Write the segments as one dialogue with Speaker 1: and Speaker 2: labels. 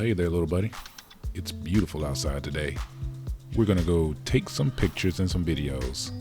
Speaker 1: Hey there, little buddy. It's beautiful outside today. We're gonna go take some pictures and some videos.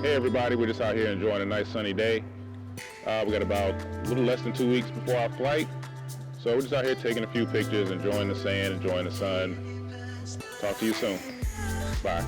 Speaker 1: Hey everybody, we're just out here enjoying a nice sunny day. We got about a little less than 2 weeks before our flight. So we're just out here taking a few pictures, enjoying the sand, enjoying the sun. Talk to you soon. Bye.